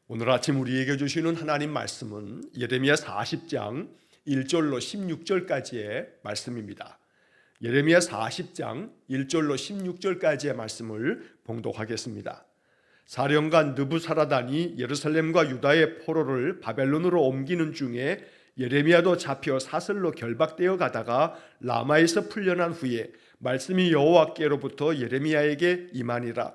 오늘 아침 우리에게 주시는 하나님 말씀은 예레미야 40장 1절로 16절까지의 말씀입니다. 예레미야 40장 1절로 16절까지의 말씀을 봉독하겠습니다. 사령관 느부사라단이 예루살렘과 유다의 포로를 바벨론으로 옮기는 중에 예레미야도 잡혀 사슬로 결박되어 가다가 라마에서 풀려난 후에 말씀이 여호와께로부터 예레미야에게 임하니라.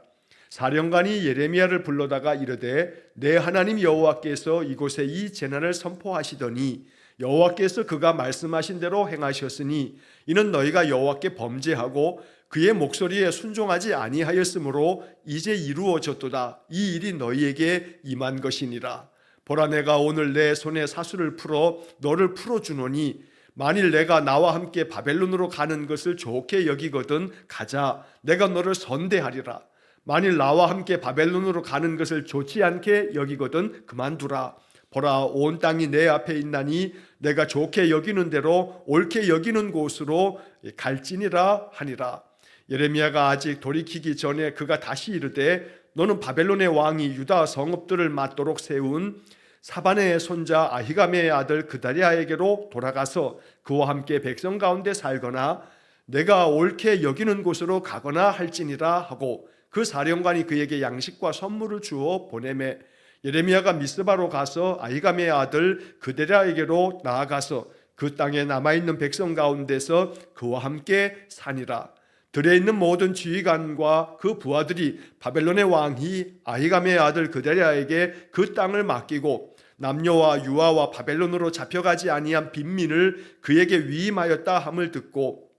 사령관이 예레미야를 불러다가 이르되 내 하나님 여호와께서 이곳에 이 재난을 선포하시더니 여호와께서 그가 말씀하신 대로 행하셨으니 이는 너희가 여호와께 범죄하고 그의 목소리에 순종하지 아니하였으므로 이제 이루어졌도다. 이 일이 너희에게 임한 것이니라. 보라, 내가 오늘 내 손에 사슬을 풀어 너를 풀어주노니 만일 내가 나와 함께 바벨론으로 가는 것을 좋게 여기거든 가자. 내가 너를 선대하리라. 만일 나와 함께 바벨론으로 가는 것을 좋지 않게 여기거든 그만두라. 보라, 온 땅이 내 앞에 있나니 내가 좋게 여기는 대로 옳게 여기는 곳으로 갈지니라 하니라. 예레미야가 아직 돌이키기 전에 그가 다시 이르되 너는 바벨론의 왕이 유다 성읍들을 맞도록 세운 사반의 손자 아히감의 아들 그다리아에게로 돌아가서 그와 함께 백성 가운데 살거나 내가 옳게 여기는 곳으로 가거나 할지니라 하고 그 사령관이 그에게 양식과 선물을 주어 보내매 예레미야가 미스바로 가서 아히감의 아들 그다리아에게로 나아가서 그 땅에 남아있는 백성 가운데서 그와 함께 사니라. 들에 있는 모든 지휘관과 그 부하들이 바벨론의 왕이 아히감의 아들 그다리아에게 그 땅을 맡기고 남녀와 유아와 바벨론으로 잡혀가지 아니한 빈민을 그에게 위임하였다 함을 듣고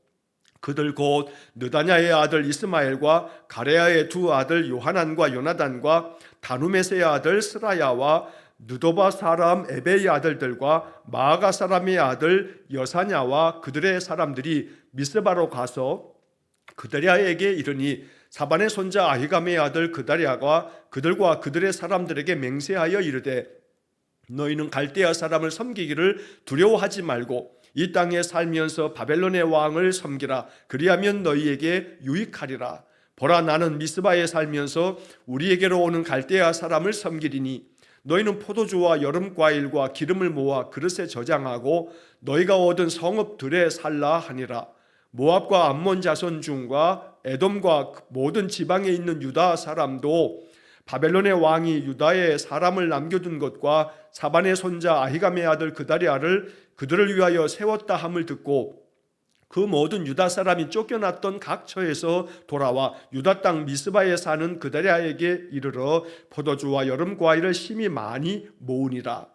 그들 곧 느다냐의 아들 이스마엘과 가레아의 두 아들 요하난과 요나단과 다누메스의 아들 스라야와 느도바 사람 에베의 아들들과 마아가 사람의 아들 여사냐와 그들의 사람들이 미스바로 가서 그다리아에게 이르니 사반의 손자 아히감의 아들 그다리아가 그들과 그들의 사람들에게 맹세하여 이르되 너희는 갈대아 사람을 섬기기를 두려워하지 말고 이 땅에 살면서 바벨론의 왕을 섬기라. 그리하면 너희에게 유익하리라. 보라, 나는 미스바에 살면서 우리에게로 오는 갈대아 사람을 섬기리니 너희는 포도주와 여름과일과 기름을 모아 그릇에 저장하고 너희가 얻은 성읍들에 살라 하니라. 모압과 암몬 자손 중과 에돔과 모든 지방에 있는 유다 사람도 바벨론의 왕이 유다에 사람을 남겨둔 것과 사반의 손자 아히감의 아들 그다리아를 그들을 위하여 세웠다 함을 듣고 그 모든 유다 사람이 쫓겨났던 각 처에서 돌아와 유다 땅 미스바에 사는 그다리아에게 이르러 포도주와 여름 과일을 심히 많이 모으니라.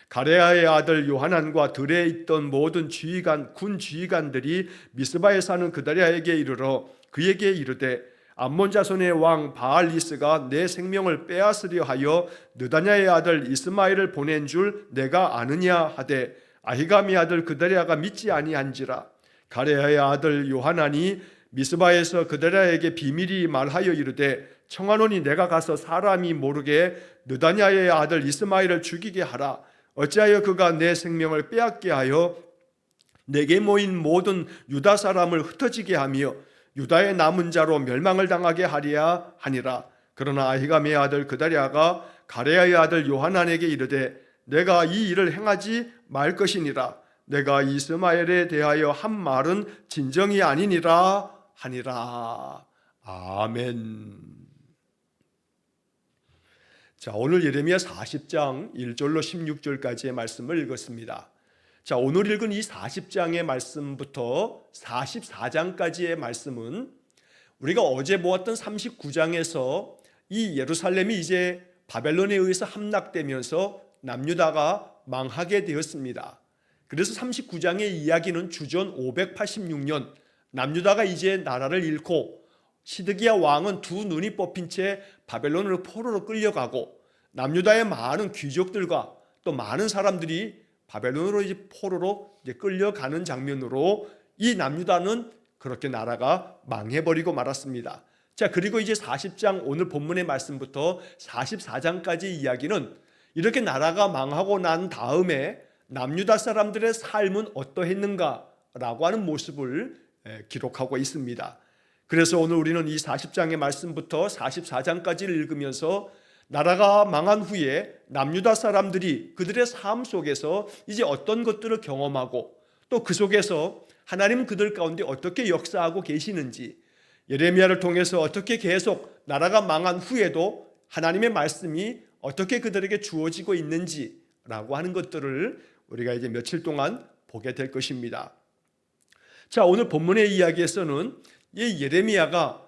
가레아의 아들 요하난과 들에 있던 모든 지휘관 군 지휘관들이 미스바에 사는 그다리아에게 이르러 그에게 이르되 암몬 자손의 왕 바알리스가 내 생명을 빼앗으려 하여 느다냐의 아들 이스마엘을 보낸 줄 내가 아느냐 하되 아히감의 아들 그다리아가 믿지 아니한지라. 가레아의 아들 요하난이 미스바에서 그다리아에게 비밀이 말하여 이르되 청하노니 내가 가서 사람이 모르게 느다냐의 아들 이스마엘을 죽이게 하라. 어찌하여 그가 내 생명을 빼앗게 하여 내게 모인 모든 유다 사람을 흩어지게 하며 유다의 남은 자로 멸망을 당하게 하리야 하니라. 그러나 아히감의 아들 그다리아가 가레아의 아들 요하난에게 이르되 내가 이 일을 행하지 말 것이니라. 내가 이스마엘에 대하여 한 말은 진정이 아니니라 하니라. 아멘. 자, 오늘 예레미야 40장 1절로 16절까지의 말씀을 읽었습니다. 자, 오늘 읽은 이 40장의 말씀부터 44장까지의 말씀은 우리가 어제 보았던 39장에서 이 예루살렘이 이제 바벨론에 의해서 함락되면서 남유다가 망하게 되었습니다. 그래서 39장의 이야기는 주전 586년 남유다가 이제 나라를 잃고 시드기야 왕은 두 눈이 뽑힌 채 바벨론으로 포로로 끌려가고 남유다의 많은 귀족들과 또 많은 사람들이 바벨론으로 이제 포로로 이제 끌려가는 장면으로 이 남유다는 그렇게 나라가 망해버리고 말았습니다. 자, 그리고 이제 40장 오늘 본문의 말씀부터 44장까지 이야기는 이렇게 나라가 망하고 난 다음에 남유다 사람들의 삶은 어떠했는가라고 하는 모습을 기록하고 있습니다. 그래서 오늘 우리는 이 40장의 말씀부터 44장까지를 읽으면서 나라가 망한 후에 남유다 사람들이 그들의 삶 속에서 이제 어떤 것들을 경험하고 또 그 속에서 하나님 그들 가운데 어떻게 역사하고 계시는지, 예레미야를 통해서 어떻게 계속 나라가 망한 후에도 하나님의 말씀이 어떻게 그들에게 주어지고 있는지라고 하는 것들을 우리가 이제 며칠 동안 보게 될 것입니다. 자, 오늘 본문의 이야기에서는 이 예레미야가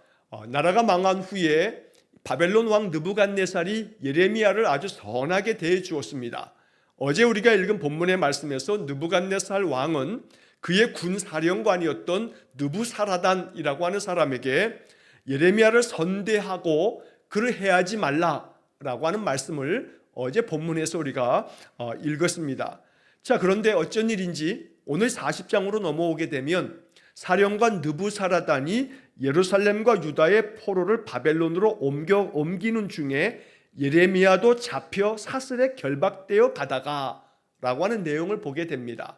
나라가 망한 후에 바벨론 왕 느부갓네살이 예레미야를 아주 선하게 대해 주었습니다. 어제 우리가 읽은 본문의 말씀에서 느부갓네살 왕은 그의 군사령관이었던 느부사라단이라고 하는 사람에게 예레미야를 선대하고 그를 해하지 말라라고 하는 말씀을 어제 본문에서 우리가 읽었습니다. 자, 그런데 어쩐 일인지 오늘 40장으로 넘어오게 되면 사령관 느부사라단이 예루살렘과 유다의 포로를 바벨론으로 옮기는 중에 예레미야도 잡혀 사슬에 결박되어 가다가 라고 하는 내용을 보게 됩니다.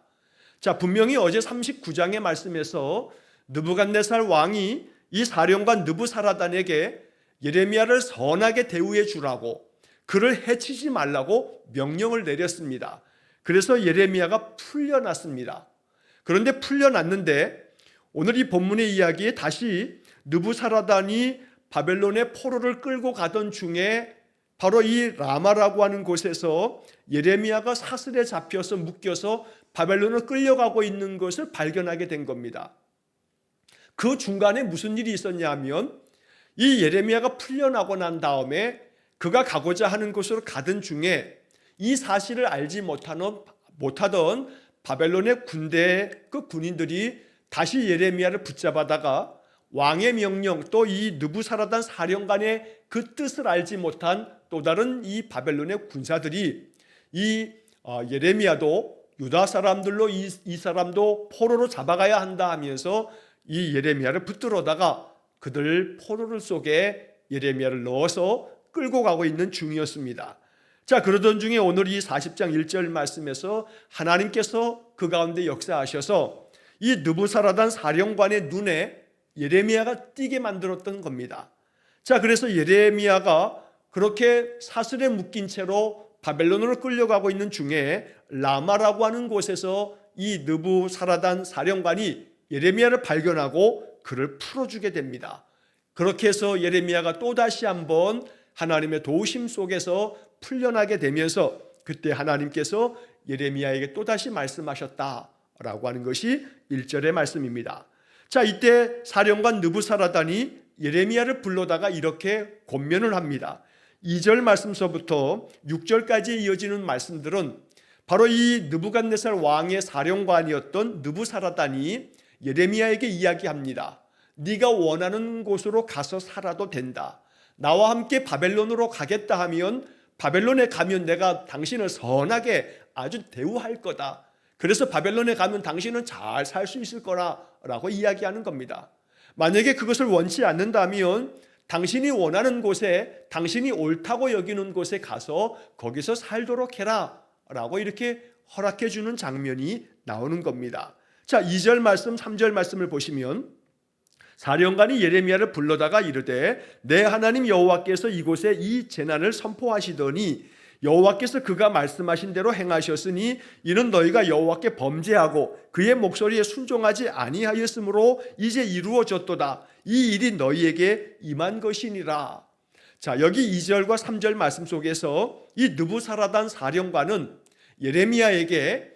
자, 분명히 어제 39장의 말씀에서 느부갓네살 왕이 이 사령관 느부사라단에게 예레미야를 선하게 대우해 주라고, 그를 해치지 말라고 명령을 내렸습니다. 그래서 예레미야가 풀려났습니다. 그런데 풀려났는데 오늘 이 본문의 이야기에 다시 느부사라단이 바벨론의 포로를 끌고 가던 중에 바로 이 라마라고 하는 곳에서 예레미야가 사슬에 잡혀서 묶여서 바벨론을 끌려가고 있는 것을 발견하게 된 겁니다. 그 중간에 무슨 일이 있었냐 하면 이 예레미야가 풀려나고 난 다음에 그가 가고자 하는 곳으로 가던 중에 이 사실을 알지 못하던 바벨론의 군대 그 군인들이 다시 예레미야를 붙잡아다가 왕의 명령, 또 이 느부사라단 사령관의 그 뜻을 알지 못한 또 다른 이 바벨론의 군사들이 이 예레미야도 유다 사람들로 이 사람도 포로로 잡아가야 한다 하면서 이 예레미야를 붙들어다가 그들 포로를 속에 예레미야를 넣어서 끌고 가고 있는 중이었습니다. 자, 그러던 중에 오늘 이 40장 1절 말씀에서 하나님께서 그 가운데 역사하셔서 이 느부사라단 사령관의 눈에 예레미야가 띄게 만들었던 겁니다. 자, 그래서 예레미야가 그렇게 사슬에 묶인 채로 바벨론으로 끌려가고 있는 중에 라마라고 하는 곳에서 이 느부사라단 사령관이 예레미야를 발견하고 그를 풀어주게 됩니다. 그렇게 해서 예레미야가 또다시 한번 하나님의 도우심 속에서 풀려나게 되면서 그때 하나님께서 예레미야에게 또다시 말씀하셨다라고 하는 것이 1절의 말씀입니다. 자, 이때 사령관 느부사라단이 예레미야를 불러다가 이렇게 권면을 합니다. 2절 말씀서부터 6절까지 이어지는 말씀들은 바로 이 느부갓네살 왕의 사령관이었던 느부사라단이 예레미야에게 이야기합니다. 네가 원하는 곳으로 가서 살아도 된다. 나와 함께 바벨론으로 가겠다 하면 바벨론에 가면 내가 당신을 선하게 아주 대우할 거다. 그래서 바벨론에 가면 당신은 잘 살 수 있을 거라고 이야기하는 겁니다. 만약에 그것을 원치 않는다면 당신이 원하는 곳에, 당신이 옳다고 여기는 곳에 가서 거기서 살도록 해라 라고 이렇게 허락해 주는 장면이 나오는 겁니다. 자, 2절 말씀, 3절 말씀을 보시면 사령관이 예레미야를 불러다가 이르되 내 하나님 여호와께서 이곳에 이 재난을 선포하시더니 여호와께서 그가 말씀하신 대로 행하셨으니 이는 너희가 여호와께 범죄하고 그의 목소리에 순종하지 아니하였으므로 이제 이루어졌도다. 이 일이 너희에게 임한 것이니라. 자, 여기 2절과 3절 말씀 속에서 이 느부사라단 사령관은 예레미야에게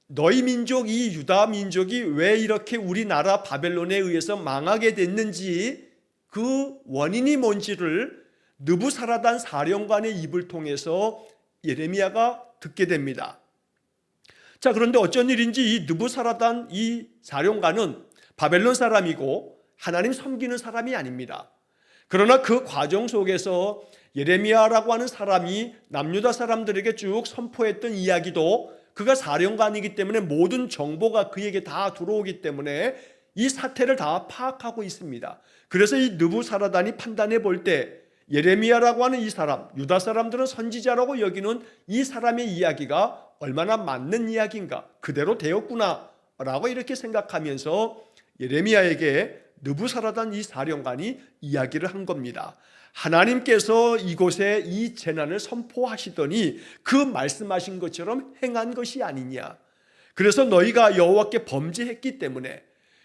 너희 민족, 이 유다 민족이 왜 이렇게 우리나라 바벨론에 의해서 망하게 됐는지 그 원인이 뭔지를 느부사라단 사령관의 입을 통해서 예레미야가 듣게 됩니다. 자, 그런데 어쩐 일인지 이 느부사라단 이 사령관은 바벨론 사람이고 하나님 섬기는 사람이 아닙니다. 그러나 그 과정 속에서 예레미야라고 하는 사람이 남유다 사람들에게 쭉 선포했던 이야기도 그가 사령관이기 때문에 모든 정보가 그에게 다 들어오기 때문에 이 사태를 다 파악하고 있습니다. 그래서 이 느부사라단이 판단해 볼 때 예레미야라고 하는 이 사람, 유다 사람들은 선지자라고 여기는 이 사람의 이야기가 얼마나 맞는 이야기인가, 그대로 되었구나 라고 이렇게 생각하면서 예레미야에게 느부사라단 이 사령관이 이야기를 한 겁니다. 하나님께서 이곳에 이 재난을 선포하시더니 그 말씀하신 것처럼 행한 것이 아니냐. 그래서 너희가 여호와께 범죄했기 때문에,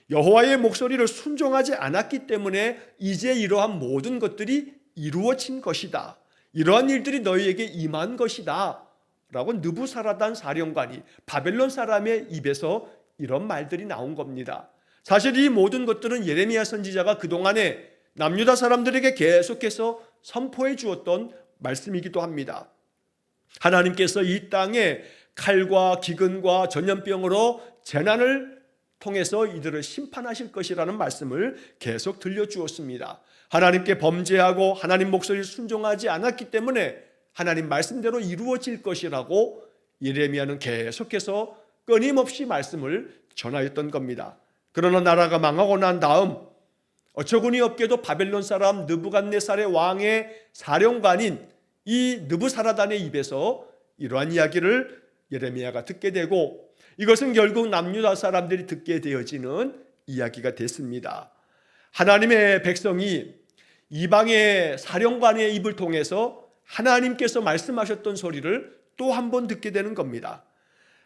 여호와의 목소리를 순종하지 않았기 때문에 이제 이러한 모든 것들이 이루어진 것이다. 이러한 일들이 너희에게 임한 것이다 라고 느부사라단 사령관이, 바벨론 사람의 입에서 이런 말들이 나온 겁니다. 사실 이 모든 것들은 예레미야 선지자가 그동안에 남유다 사람들에게 계속해서 선포해 주었던 말씀이기도 합니다. 하나님께서 이 땅에 칼과 기근과 전염병으로 재난을 통해서 이들을 심판하실 것이라는 말씀을 계속 들려주었습니다. 하나님께 범죄하고 하나님 목소리를 순종하지 않았기 때문에 하나님 말씀대로 이루어질 것이라고 예레미야는 계속해서 끊임없이 말씀을 전하였던 겁니다. 그러나 나라가 망하고 난 다음 어처구니 없게도 바벨론 사람 느부갓네살의 왕의 사령관인 이 느부사라단의 입에서 이러한 이야기를 예레미야가 듣게 되고, 이것은 결국 남유다 사람들이 듣게 되어지는 이야기가 됐습니다. 하나님의 백성이 이방의 사령관의 입을 통해서 하나님께서 말씀하셨던 소리를 또 한 번 듣게 되는 겁니다.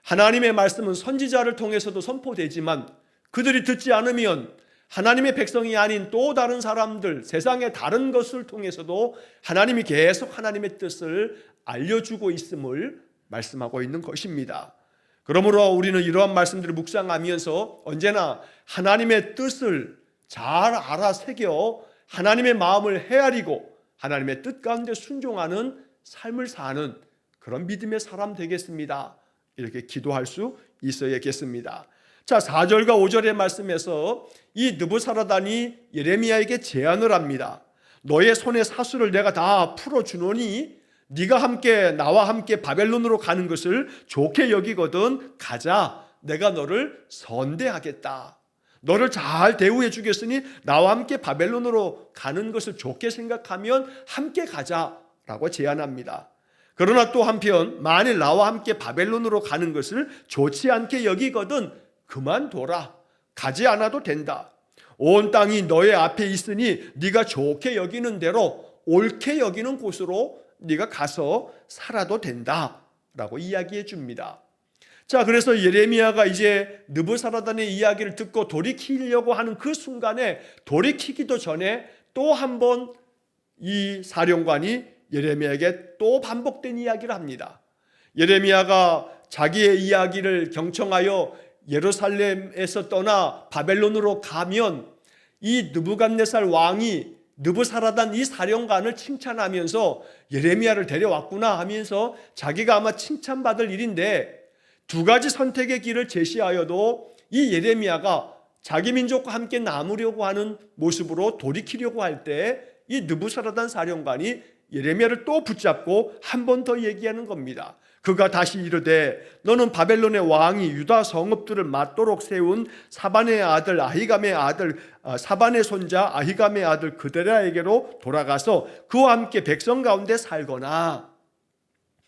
하나님의 말씀은 선지자를 통해서도 선포되지만 그들이 듣지 않으면 하나님의 백성이 아닌 또 다른 사람들, 세상의 다른 것을 통해서도 하나님이 계속 하나님의 뜻을 알려주고 있음을 말씀하고 있는 것입니다. 그러므로 우리는 이러한 말씀들을 묵상하면서 언제나 하나님의 뜻을 잘 알아 새겨 하나님의 마음을 헤아리고 하나님의 뜻 가운데 순종하는 삶을 사는 그런 믿음의 사람 되겠습니다. 이렇게 기도할 수 있어야겠습니다. 자, 4절과 5절의 말씀에서 이 느부사라단이 예레미야에게 제안을 합니다. 너의 손의 사수를 내가 다 풀어주노니 네가 나와 함께 바벨론으로 가는 것을 좋게 여기거든 가자. 내가 너를 선대하겠다. 너를 잘 대우해 주겠으니 나와 함께 바벨론으로 가는 것을 좋게 생각하면 함께 가자라고 제안합니다. 그러나 또 한편 만일 나와 함께 바벨론으로 가는 것을 좋지 않게 여기거든 그만둬라. 가지 않아도 된다. 온 땅이 너의 앞에 있으니 네가 좋게 여기는 대로 옳게 여기는 곳으로 네가 가서 살아도 된다 라고 이야기해 줍니다. 자, 그래서 예레미야가 이제 느부사라단의 이야기를 듣고 돌이키려고 하는 그 순간에, 돌이키기도 전에 또 한 번 이 사령관이 예레미야에게 또 반복된 이야기를 합니다. 예레미야가 자기의 이야기를 경청하여 예루살렘에서 떠나 바벨론으로 가면 이 느부갓네살 왕이 느부사라단 이 사령관을 칭찬하면서 예레미야를 데려왔구나 하면서 자기가 아마 칭찬받을 일인데, 두 가지 선택의 길을 제시하여도 이 예레미야가 자기 민족과 함께 남으려고 하는 모습으로 돌이키려고 할 때 이 느부사라단 사령관이 예레미야를 또 붙잡고 한 번 더 얘기하는 겁니다. 그가 다시 이르되 너는 바벨론의 왕이 유다 성읍들을 맞도록 세운 사반의 아들 아히감의 아들 사반의 손자 아히감의 아들 그데랴에게로 돌아가서 그와 함께 백성 가운데 살거나,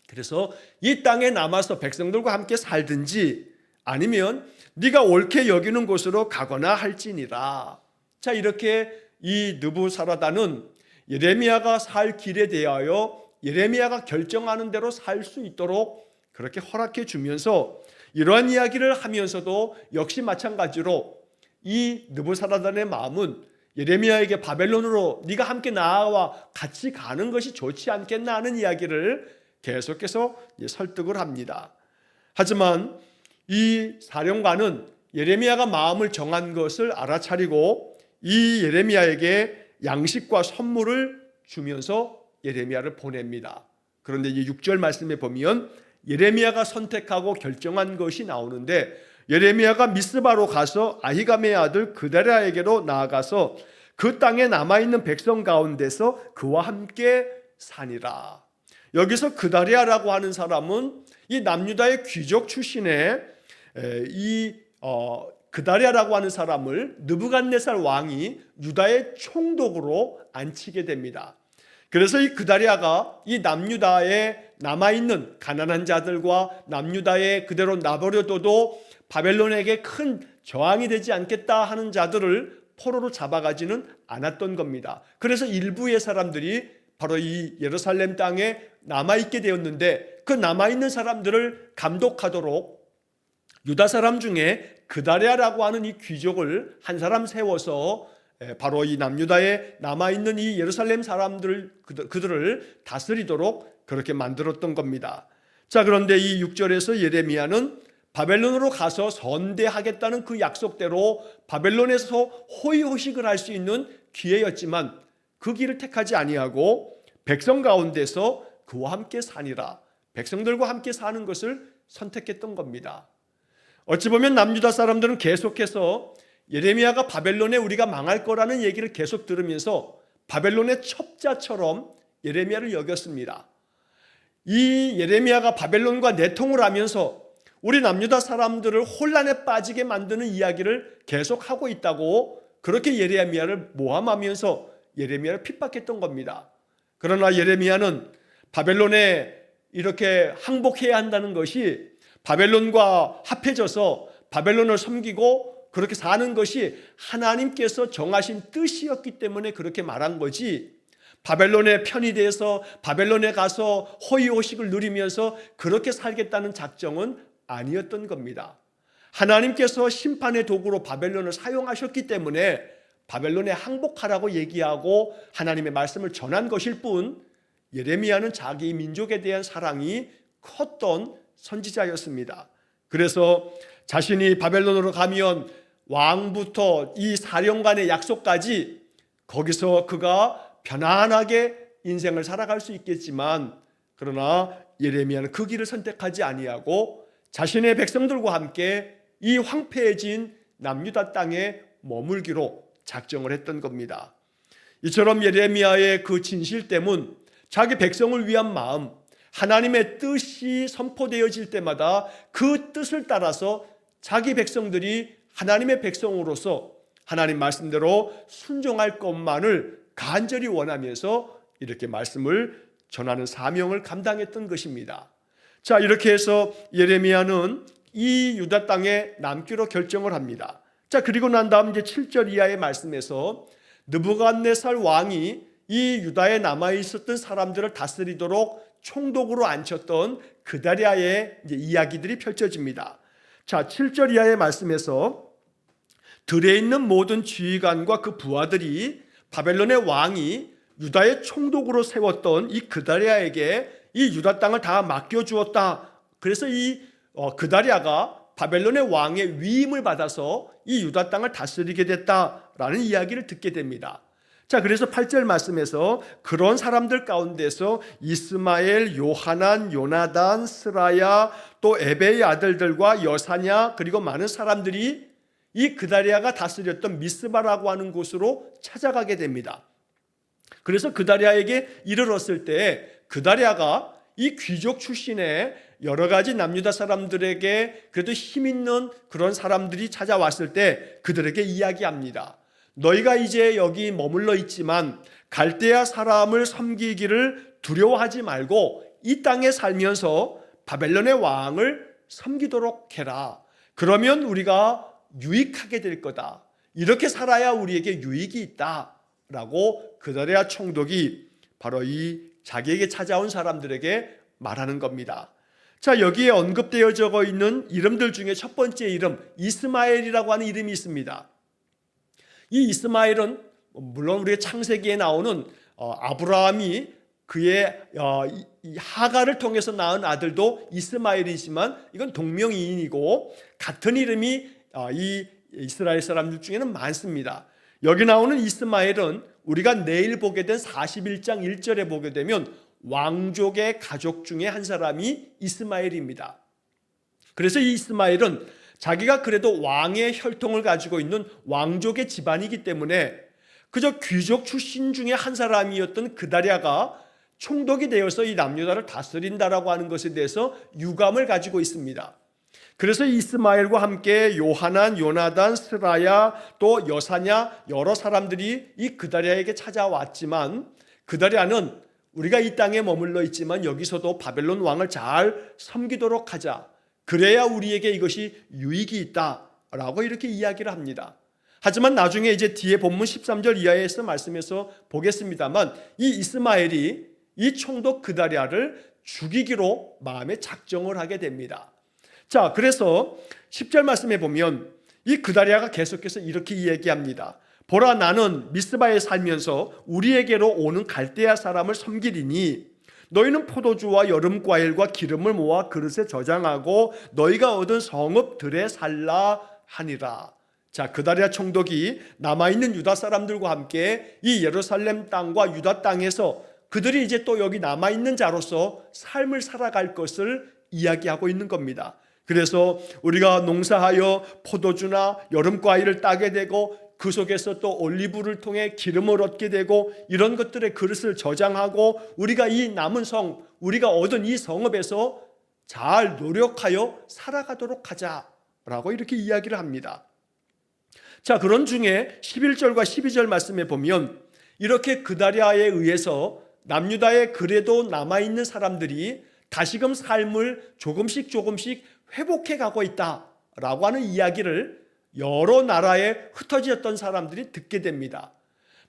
그래서 이 땅에 남아서 백성들과 함께 살든지 아니면 네가 옳게 여기는 곳으로 가거나 할지니라. 자, 이렇게 이 느부사라단은 예레미야가 살 길에 대하여 예레미야가 결정하는 대로 살 수 있도록 그렇게 허락해 주면서, 이러한 이야기를 하면서도 역시 마찬가지로 이 느부사라단의 마음은 예레미야에게 바벨론으로 네가 함께 나와 같이 가는 것이 좋지 않겠나 하는 이야기를 계속해서 설득을 합니다. 하지만 이 사령관은 예레미야가 마음을 정한 것을 알아차리고 이 예레미야에게 양식과 선물을 주면서 예레미야를 보냅니다. 그런데 이 6절 말씀에 보면 예레미야가 선택하고 결정한 것이 나오는데, 예레미야가 미스바로 가서 아히감의 아들 그데랴에게로 나아가서 그 땅에 남아있는 백성 가운데서 그와 함께 사니라. 여기서 그데랴라고 하는 사람은 이 남유다의 귀족 출신의 그데랴라고 하는 사람을 느부갓네살 왕이 유다의 총독으로 앉히게 됩니다. 그래서 이 그데랴가 이 남유다에 남아있는 가난한 자들과 남유다에 그대로 놔버려둬도 바벨론에게 큰 저항이 되지 않겠다 하는 자들을 포로로 잡아가지는 않았던 겁니다. 그래서 일부의 사람들이 바로 이 예루살렘 땅에 남아있게 되었는데, 그 남아있는 사람들을 감독하도록 유다 사람 중에 그다랴라고 하는 이 귀족을 한 사람 세워서 바로 이 남유다에 남아있는 이 예루살렘 사람들 그들을 다스리도록 그렇게 만들었던 겁니다. 자, 그런데 이 6절에서 예레미야는 바벨론으로 가서 선대하겠다는 그 약속대로 바벨론에서 호의호식을 할 수 있는 기회였지만 그 길을 택하지 아니하고 백성 가운데서 그와 함께 사니라, 백성들과 함께 사는 것을 선택했던 겁니다. 어찌 보면 남유다 사람들은 계속해서 예레미야가 바벨론에 우리가 망할 거라는 얘기를 계속 들으면서 바벨론의 첩자처럼 예레미야를 여겼습니다. 이 예레미야가 바벨론과 내통을 하면서 우리 남유다 사람들을 혼란에 빠지게 만드는 이야기를 계속하고 있다고 그렇게 예레미야를 모함하면서 예레미야를 핍박했던 겁니다. 그러나 예레미야는 바벨론에 이렇게 항복해야 한다는 것이 바벨론과 합해져서 바벨론을 섬기고 그렇게 사는 것이 하나님께서 정하신 뜻이었기 때문에 그렇게 말한 거지, 바벨론에 편이 돼서 바벨론에 가서 호의호식을 누리면서 그렇게 살겠다는 작정은 아니었던 겁니다. 하나님께서 심판의 도구로 바벨론을 사용하셨기 때문에 바벨론에 항복하라고 얘기하고 하나님의 말씀을 전한 것일 뿐, 예레미야는 자기 민족에 대한 사랑이 컸던 선지자였습니다. 그래서 자신이 바벨론으로 가면 왕부터 이 사령관의 약속까지 거기서 그가 편안하게 인생을 살아갈 수 있겠지만, 그러나 예레미야는 그 길을 선택하지 아니하고 자신의 백성들과 함께 이 황폐해진 남유다 땅에 머물기로 작정을 했던 겁니다. 이처럼 예레미야의 그 진실 때문, 자기 백성을 위한 마음, 하나님의 뜻이 선포되어질 때마다 그 뜻을 따라서 자기 백성들이 하나님의 백성으로서 하나님 말씀대로 순종할 것만을 간절히 원하면서 이렇게 말씀을 전하는 사명을 감당했던 것입니다. 자, 이렇게 해서 예레미야는 이 유다 땅에 남기로 결정을 합니다. 자, 그리고 난 다음 이제 7절 이하의 말씀에서 느부갓네살 왕이 이 유다에 남아 있었던 사람들을 다스리도록 총독으로 앉혔던 그다랴의 이야기들이 펼쳐집니다. 자, 7절 이하의 말씀에서 들에 있는 모든 지휘관과 그 부하들이 바벨론의 왕이 유다의 총독으로 세웠던 이 그다랴에게 이 유다 땅을 다 맡겨주었다. 그래서 이 그다랴가 바벨론의 왕의 위임을 받아서 이 유다 땅을 다스리게 됐다라는 이야기를 듣게 됩니다. 자, 그래서 8절 말씀에서 그런 사람들 가운데서 이스마엘, 요하난, 요나단, 스라야, 또 에베의 아들들과 여사냐, 그리고 많은 사람들이 이 그다랴가 다스렸던 미스바라고 하는 곳으로 찾아가게 됩니다. 그래서 그다랴에게 이르렀을 때 그다랴가 이 귀족 출신의 여러 가지 남유다 사람들에게 그래도 힘 있는 그런 사람들이 찾아왔을 때 그들에게 이야기합니다. 너희가 이제 여기 머물러 있지만 갈대아 사람을 섬기기를 두려워하지 말고 이 땅에 살면서 바벨론의 왕을 섬기도록 해라. 그러면 우리가 유익하게 될 거다. 이렇게 살아야 우리에게 유익이 있다라고 그다랴 총독이 바로 이 자기에게 찾아온 사람들에게 말하는 겁니다. 자, 여기에 언급되어 적어 있는 이름들 중에 첫 번째 이름 이스마엘이라고 하는 이름이 있습니다. 이 이스마엘은 물론 우리가 창세기에 나오는 아브라함이 그의 하가를 통해서 낳은 아들도 이스마엘이지만 이건 동명이인이고 같은 이름이 이 이스라엘 사람들 중에는 많습니다. 여기 나오는 이스마엘은 우리가 내일 보게 된 41장 1절에 보게 되면 왕족의 가족 중에 한 사람이 이스마엘입니다. 그래서 이 이스마엘은 자기가 그래도 왕의 혈통을 가지고 있는 왕족의 집안이기 때문에 그저 귀족 출신 중에 한 사람이었던 그다랴가 총독이 되어서 이 남유다를 다스린다라고 하는 것에 대해서 유감을 가지고 있습니다. 그래서 이스마엘과 함께 요하난, 요나단, 스라야, 또 여사냐 여러 사람들이 이 그다랴에게 찾아왔지만 그다랴는 우리가 이 땅에 머물러 있지만 여기서도 바벨론 왕을 잘 섬기도록 하자. 그래야 우리에게 이것이 유익이 있다라고 이렇게 이야기를 합니다. 하지만 나중에 이제 뒤에 본문 13절 이하에서 말씀해서 보겠습니다만 이 이스마엘이 이 총독 그다랴를 죽이기로 마음에 작정을 하게 됩니다. 자, 그래서 10절 말씀에 보면 이 그다랴가 계속해서 이렇게 얘기합니다. 보라, 나는 미스바에 살면서 우리에게로 오는 갈대아 사람을 섬기리니 너희는 포도주와 여름 과일과 기름을 모아 그릇에 저장하고 너희가 얻은 성읍들에 살라 하니라. 자, 그다랴 총독이 남아있는 유다 사람들과 함께 이 예루살렘 땅과 유다 땅에서 그들이 이제 또 여기 남아있는 자로서 삶을 살아갈 것을 이야기하고 있는 겁니다. 그래서 우리가 농사하여 포도주나 여름 과일을 따게 되고 그 속에서 또 올리브를 통해 기름을 얻게 되고 이런 것들의 그릇을 저장하고 우리가 이 남은 성, 우리가 얻은 이 성읍에서 잘 노력하여 살아가도록 하자라고 이렇게 이야기를 합니다. 자, 그런 중에 11절과 12절 말씀에 보면 이렇게 그다랴에 의해서 남유다에 그래도 남아있는 사람들이 다시금 삶을 조금씩 회복해 가고 있다라고 하는 이야기를 여러 나라에 흩어졌던 사람들이 듣게 됩니다.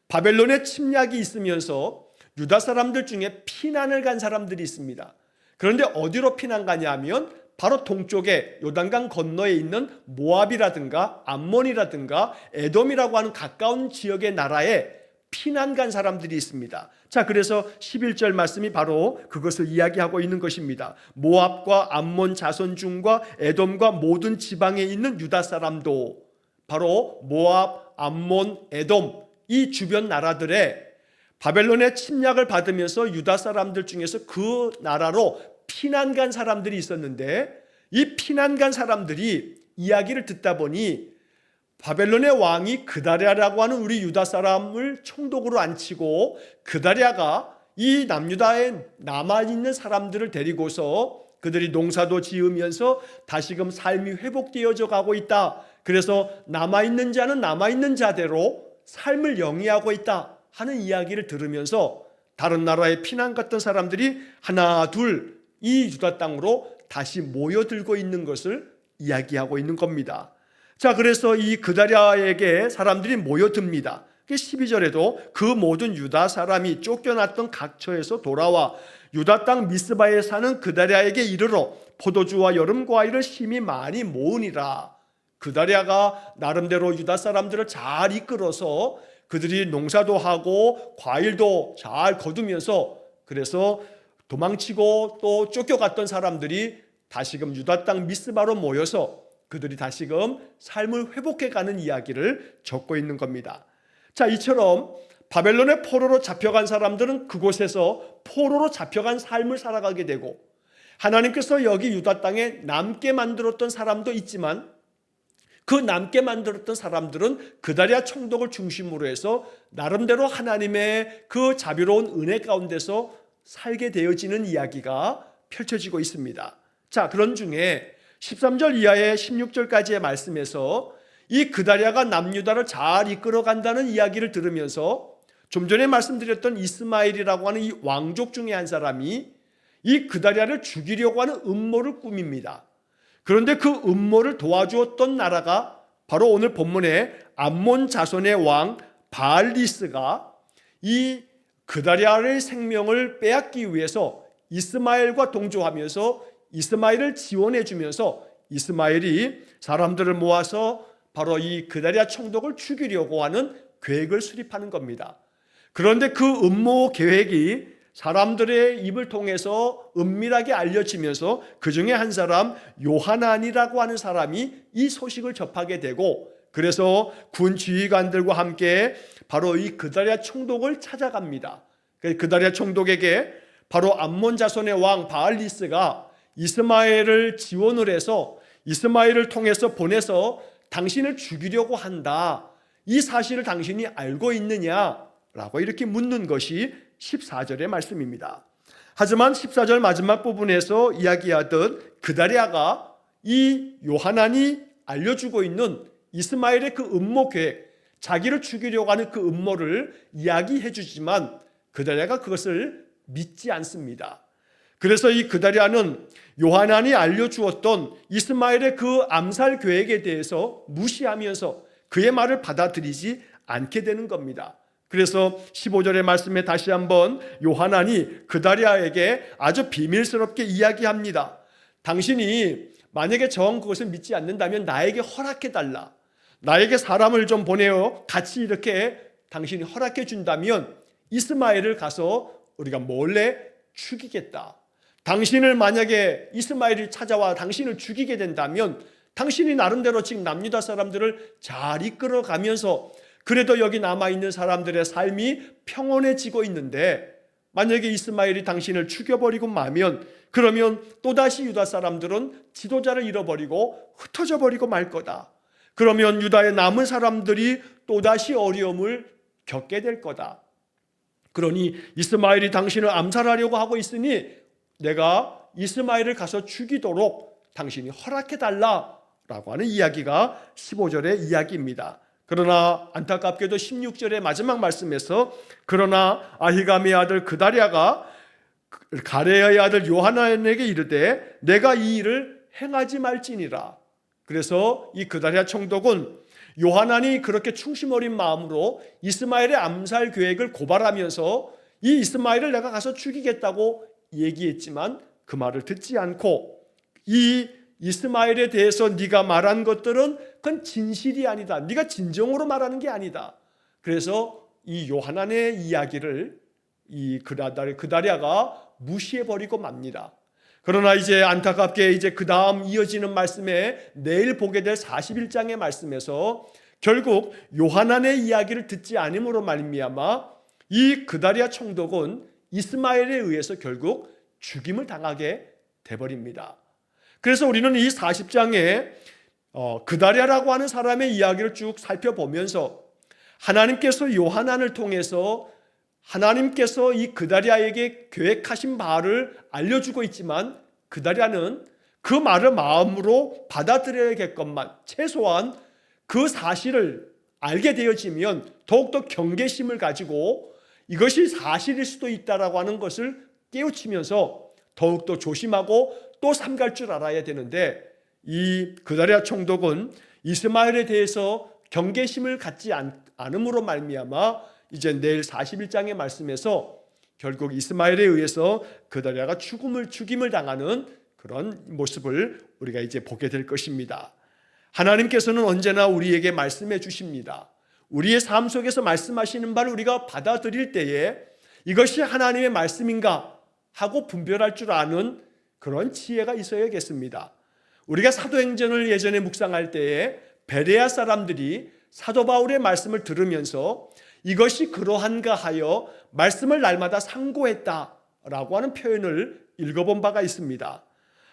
바벨론의 침략이 있으면서 유다 사람들 중에 피난을 간 사람들이 있습니다. 그런데 어디로 피난 가냐 하면 바로 동쪽에 요단강 건너에 있는 모압이라든가 암몬이라든가 에돔이라고 하는 가까운 지역의 나라에 피난 간 사람들이 있습니다. 자, 그래서 11절 말씀이 바로 그것을 이야기하고 있는 것입니다. 모압과 암몬 자손 중과 에돔과 모든 지방에 있는 유다 사람도 바로 모압, 암몬, 에돔 이 주변 나라들의 바벨론의 침략을 받으면서 유다 사람들 중에서 그 나라로 피난 간 사람들이 있었는데 이 피난 간 사람들이 이야기를 듣다 보니 바벨론의 왕이 그다랴라고 하는 우리 유다 사람을 총독으로 앉히고 그다랴가 이 남유다에 남아있는 사람들을 데리고서 그들이 농사도 지으면서 다시금 삶이 회복되어져 가고 있다. 그래서 남아있는 자는 남아있는 자대로 삶을 영위하고 있다 하는 이야기를 들으면서 다른 나라에 피난 갔던 사람들이 하나 둘 이 유다 땅으로 다시 모여들고 있는 것을 이야기하고 있는 겁니다. 자, 그래서 이 그다랴에게 사람들이 모여듭니다. 12절에도 그 모든 유다 사람이 쫓겨났던 각처에서 돌아와 유다 땅 미스바에 사는 그다랴에게 이르러 포도주와 여름 과일을 심히 많이 모으니라. 그다랴가 나름대로 유다 사람들을 잘 이끌어서 그들이 농사도 하고 과일도 잘 거두면서 그래서 도망치고 또 쫓겨갔던 사람들이 다시금 유다 땅 미스바로 모여서 그들이 다시금 삶을 회복해가는 이야기를 적고 있는 겁니다. 자, 이처럼 바벨론의 포로로 잡혀간 사람들은 그곳에서 포로로 잡혀간 삶을 살아가게 되고 하나님께서 여기 유다 땅에 남게 만들었던 사람도 있지만 그 남게 만들었던 사람들은 그다랴 총독을 중심으로 해서 나름대로 하나님의 그 자비로운 은혜 가운데서 살게 되어지는 이야기가 펼쳐지고 있습니다. 자, 그런 중에 13절 이하의 16절까지의 말씀에서 이 그다랴가 남유다를 잘 이끌어 간다는 이야기를 들으면서 좀 전에 말씀드렸던 이스마엘이라고 하는 이 왕족 중에 한 사람이 이 그다랴를 죽이려고 하는 음모를 꾸밉니다. 그런데 그 음모를 도와주었던 나라가 바로 오늘 본문에 암몬 자손의 왕 바알리스가 이 그다랴의 생명을 빼앗기 위해서 이스마엘과 동조하면서 이스마엘을 지원해 주면서 이스마엘이 사람들을 모아서 바로 이 그다랴 총독을 죽이려고 하는 계획을 수립하는 겁니다. 그런데 그 음모 계획이 사람들의 입을 통해서 은밀하게 알려지면서 그 중에 한 사람 요하난이라고 하는 사람이 이 소식을 접하게 되고 그래서 군 지휘관들과 함께 바로 이 그다랴 총독을 찾아갑니다. 그다랴 총독에게 바로 암몬 자손의 왕 바알리스가 이스마엘을 지원을 해서 이스마엘을 통해서 보내서 당신을 죽이려고 한다. 이 사실을 당신이 알고 있느냐라고 이렇게 묻는 것이 14절의 말씀입니다. 하지만 14절 마지막 부분에서 이야기하듯 그다랴가 이 요하난이 알려주고 있는 이스마엘의 그 음모 계획, 자기를 죽이려고 하는 그 음모를 이야기해 주지만 그다랴가 그것을 믿지 않습니다. 그래서 이 그다랴는 요하난이 알려주었던 이스마엘의 그 암살 계획에 대해서 무시하면서 그의 말을 받아들이지 않게 되는 겁니다. 그래서 15절의 말씀에 다시 한번 요하난이 그다리아에게 아주 비밀스럽게 이야기합니다. 당신이 만약에 정 그것을 믿지 않는다면 나에게 허락해달라. 나에게 사람을 좀 보내어 같이 이렇게 당신이 허락해 준다면 이스마엘을 가서 우리가 몰래 죽이겠다. 당신을 만약에 이스마엘이 찾아와 당신을 죽이게 된다면 당신이 나름대로 지금 남유다 사람들을 잘 이끌어가면서 그래도 여기 남아있는 사람들의 삶이 평온해지고 있는데 만약에 이스마엘이 당신을 죽여버리고 마면 그러면 또다시 유다 사람들은 지도자를 잃어버리고 흩어져 버리고 말 거다. 그러면 유다의 남은 사람들이 또다시 어려움을 겪게 될 거다. 그러니 이스마엘이 당신을 암살하려고 하고 있으니 내가 이스마엘을 가서 죽이도록 당신이 허락해달라라고 하는 이야기가 15절의 이야기입니다. 그러나 안타깝게도 16절의 마지막 말씀에서 그러나 아히감의 아들 그다리아가 가레야의 아들 요하난에게 이르되 내가 이 일을 행하지 말지니라. 그래서 이 그다리아 총독은 요하난이 그렇게 충심 어린 마음으로 이스마엘의 암살 계획을 고발하면서 이 이스마엘을 내가 가서 죽이겠다고 얘기했지만 그 말을 듣지 않고 이 이스마엘에 대해서 네가 말한 것들은 그건 진실이 아니다. 네가 진정으로 말하는 게 아니다. 그래서 이 요하난의 이야기를 이 그다리아가 무시해버리고 맙니다. 그러나 이제 안타깝게 이제 그 다음 이어지는 말씀에 내일 보게 될 41장의 말씀에서 결국 요하난의 이야기를 듣지 않음으로 말미암아 이 그다리아 총독은 이스마엘에 의해서 결국 죽임을 당하게 돼버립니다. 그래서 우리는 이 40장에 그다리아라고 하는 사람의 이야기를 쭉 살펴보면서 하나님께서 요하난을 통해서 하나님께서 이 그다리아에게 계획하신 바를 알려주고 있지만 그다리아는 그 말을 마음으로 받아들여야겠건만 최소한 그 사실을 알게 되어지면 더욱더 경계심을 가지고 이것이 사실일 수도 있다라고 하는 것을 깨우치면서 더욱더 조심하고 또 삼갈 줄 알아야 되는데 이 그다리아 총독은 이스마엘에 대해서 경계심을 갖지 않음으로 말미암아 이제 내일 41장의 말씀에서 결국 이스마엘에 의해서 그다리아가 죽임을 당하는 그런 모습을 우리가 이제 보게 될 것입니다. 하나님께서는 언제나 우리에게 말씀해 주십니다. 우리의 삶 속에서 말씀하시는 바를 우리가 받아들일 때에 이것이 하나님의 말씀인가 하고 분별할 줄 아는 그런 지혜가 있어야겠습니다. 우리가 사도행전을 예전에 묵상할 때에 베레아 사람들이 사도 바울의 말씀을 들으면서 이것이 그러한가 하여 말씀을 날마다 상고했다라고 하는 표현을 읽어본 바가 있습니다.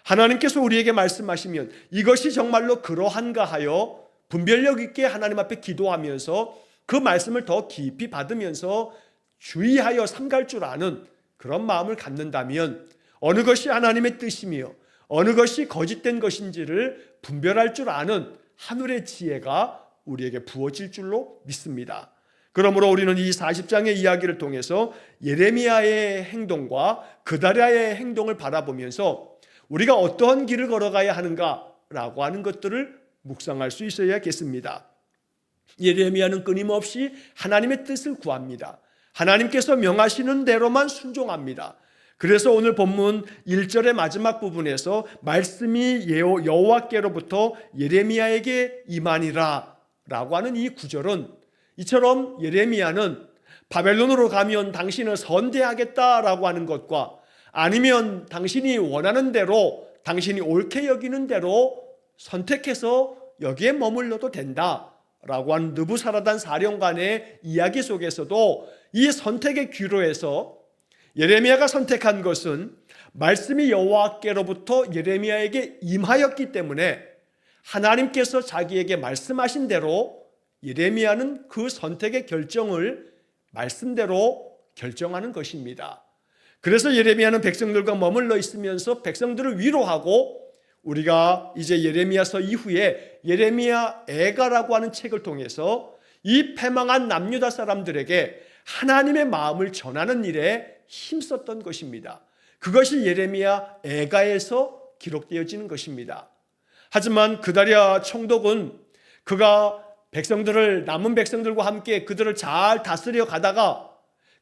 하나님께서 우리에게 말씀하시면 이것이 정말로 그러한가 하여 분별력 있게 하나님 앞에 기도하면서 그 말씀을 더 깊이 받으면서 주의하여 삼갈 줄 아는 그런 마음을 갖는다면 어느 것이 하나님의 뜻이며 어느 것이 거짓된 것인지를 분별할 줄 아는 하늘의 지혜가 우리에게 부어질 줄로 믿습니다. 그러므로 우리는 이 40장의 이야기를 통해서 예레미야의 행동과 그다리아의 행동을 바라보면서 우리가 어떠한 길을 걸어가야 하는가라고 하는 것들을 묵상할 수 있어야겠습니다. 예레미야는 끊임없이 하나님의 뜻을 구합니다. 하나님께서 명하시는 대로만 순종합니다. 그래서 오늘 본문 1절의 마지막 부분에서 말씀이 여호와께로부터 예레미야에게 임하니라 라고 하는 이 구절은 이처럼 예레미야는 바벨론으로 가면 당신을 선대하겠다라고 하는 것과 아니면 당신이 원하는 대로 당신이 옳게 여기는 대로 선택해서 여기에 머물러도 된다라고 하는 느부사라단 사령관의 이야기 속에서도 이 선택의 귀로해서 예레미야가 선택한 것은 말씀이 여호와께로부터 예레미야에게 임하였기 때문에 하나님께서 자기에게 말씀하신 대로 예레미야는 그 선택의 결정을 말씀대로 결정하는 것입니다. 그래서 예레미야는 백성들과 머물러 있으면서 백성들을 위로하고 우리가 이제 예레미야서 이후에 예레미야 애가라고 하는 책을 통해서 이 패망한 남유다 사람들에게 하나님의 마음을 전하는 일에 힘썼던 것입니다. 그것이 예레미야 애가에서 기록되어지는 것입니다. 하지만 그다리아 총독은 그가 백성들을 남은 백성들과 함께 그들을 잘 다스려 가다가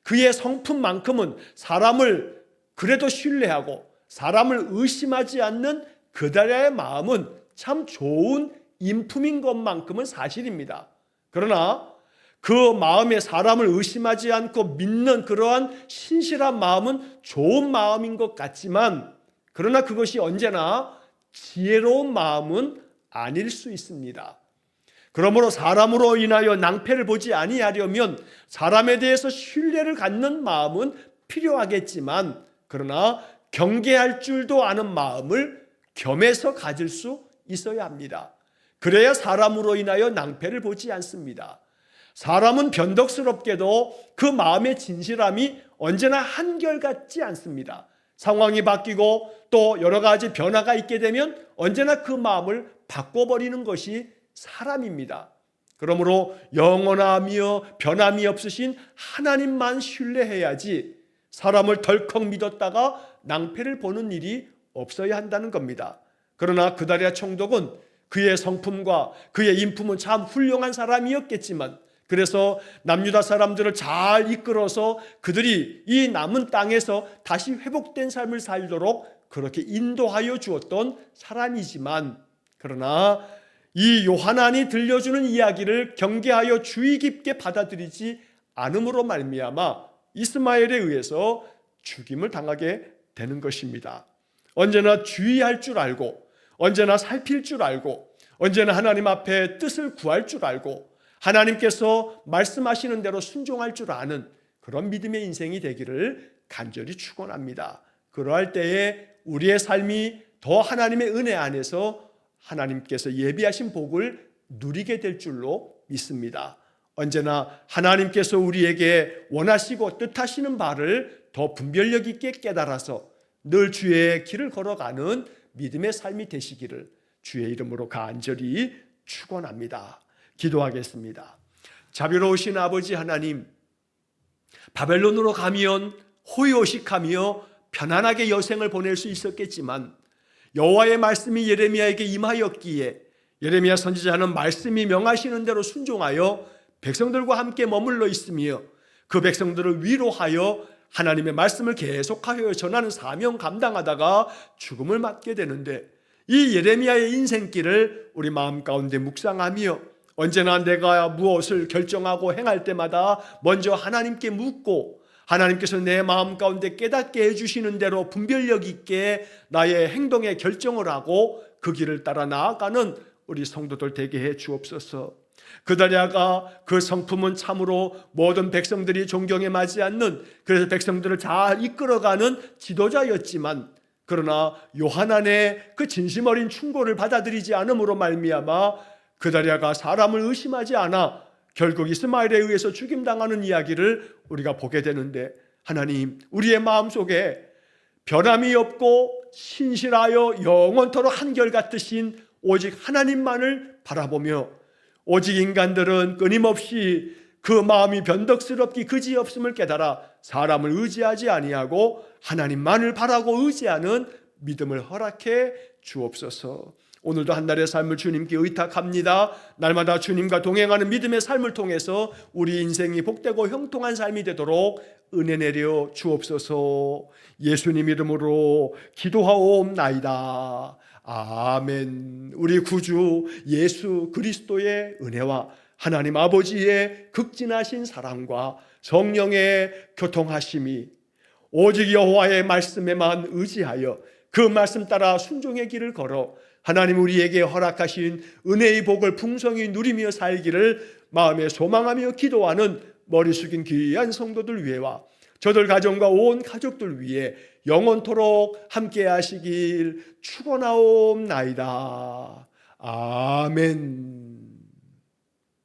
그의 성품만큼은 사람을 그래도 신뢰하고 사람을 의심하지 않는 그들의 마음은 참 좋은 인품인 것만큼은 사실입니다. 그러나 그 마음에 사람을 의심하지 않고 믿는 그러한 신실한 마음은 좋은 마음인 것 같지만, 그러나 그것이 언제나 지혜로운 마음은 아닐 수 있습니다. 그러므로 사람으로 인하여 낭패를 보지 아니하려면 사람에 대해서 신뢰를 갖는 마음은 필요하겠지만, 그러나 경계할 줄도 아는 마음을 겸해서 가질 수 있어야 합니다. 그래야 사람으로 인하여 낭패를 보지 않습니다. 사람은 변덕스럽게도 그 마음의 진실함이 언제나 한결같지 않습니다. 상황이 바뀌고 또 여러 가지 변화가 있게 되면 언제나 그 마음을 바꿔버리는 것이 사람입니다. 그러므로 영원하며 변함이 없으신 하나님만 신뢰해야지 사람을 덜컥 믿었다가 낭패를 보는 일이 없어야 한다는 겁니다. 그러나 그다리아 총독은 그의 성품과 그의 인품은 참 훌륭한 사람이었겠지만, 그래서 남유다 사람들을 잘 이끌어서 그들이 이 남은 땅에서 다시 회복된 삶을 살도록 그렇게 인도하여 주었던 사람이지만, 그러나 이 요하난이 들려주는 이야기를 경계하여 주의 깊게 받아들이지 않음으로 말미암아 이스마엘에 의해서 죽임을 당하게 되는 것입니다. 언제나 주의할 줄 알고, 언제나 살필 줄 알고, 언제나 하나님 앞에 뜻을 구할 줄 알고, 하나님께서 말씀하시는 대로 순종할 줄 아는 그런 믿음의 인생이 되기를 간절히 축원합니다. 그러할 때에 우리의 삶이 더 하나님의 은혜 안에서 하나님께서 예비하신 복을 누리게 될 줄로 믿습니다. 언제나 하나님께서 우리에게 원하시고 뜻하시는 바를 더 분별력 있게 깨달아서 늘 주의 길을 걸어가는 믿음의 삶이 되시기를 주의 이름으로 간절히 축원합니다. 기도하겠습니다. 자비로우신 아버지 하나님, 바벨론으로 가면 호요식하며 편안하게 여생을 보낼 수 있었겠지만 여호와의 말씀이 예레미야에게 임하였기에 예레미야 선지자는 말씀이 명하시는 대로 순종하여 백성들과 함께 머물러 있으며 그 백성들을 위로하여 하나님의 말씀을 계속하여 전하는 사명 감당하다가 죽음을 맞게 되는데, 이 예레미야의 인생길을 우리 마음 가운데 묵상하며 언제나 내가 무엇을 결정하고 행할 때마다 먼저 하나님께 묻고 하나님께서 내 마음 가운데 깨닫게 해주시는 대로 분별력 있게 나의 행동에 결정을 하고 그 길을 따라 나아가는 우리 성도들 되게 해 주옵소서. 그다리아가 그 성품은 참으로 모든 백성들이 존경에 맞지 않는, 그래서 백성들을 잘 이끌어가는 지도자였지만, 그러나 요하난의 그 진심 어린 충고를 받아들이지 않음으로 말미암아 그다리아가 사람을 의심하지 않아 결국 이스마엘에 의해서 죽임당하는 이야기를 우리가 보게 되는데, 하나님, 우리의 마음속에 변함이 없고 신실하여 영원토록 한결같으신 오직 하나님만을 바라보며, 오직 인간들은 끊임없이 그 마음이 변덕스럽기 그지없음을 깨달아 사람을 의지하지 아니하고 하나님만을 바라고 의지하는 믿음을 허락해 주옵소서. 오늘도 한 날의 삶을 주님께 의탁합니다. 날마다 주님과 동행하는 믿음의 삶을 통해서 우리 인생이 복되고 형통한 삶이 되도록 은혜 내려 주옵소서. 예수님 이름으로 기도하옵나이다. 아멘. 우리 구주 예수 그리스도의 은혜와 하나님 아버지의 극진하신 사랑과 성령의 교통하심이 오직 여호와의 말씀에만 의지하여 그 말씀 따라 순종의 길을 걸어 하나님 우리에게 허락하신 은혜의 복을 풍성히 누리며 살기를 마음에 소망하며 기도하는 머리 숙인 귀한 성도들 위해와 저들 가정과 온 가족들 위해 영원토록 함께 하시길 축원하옵나이다. 아멘.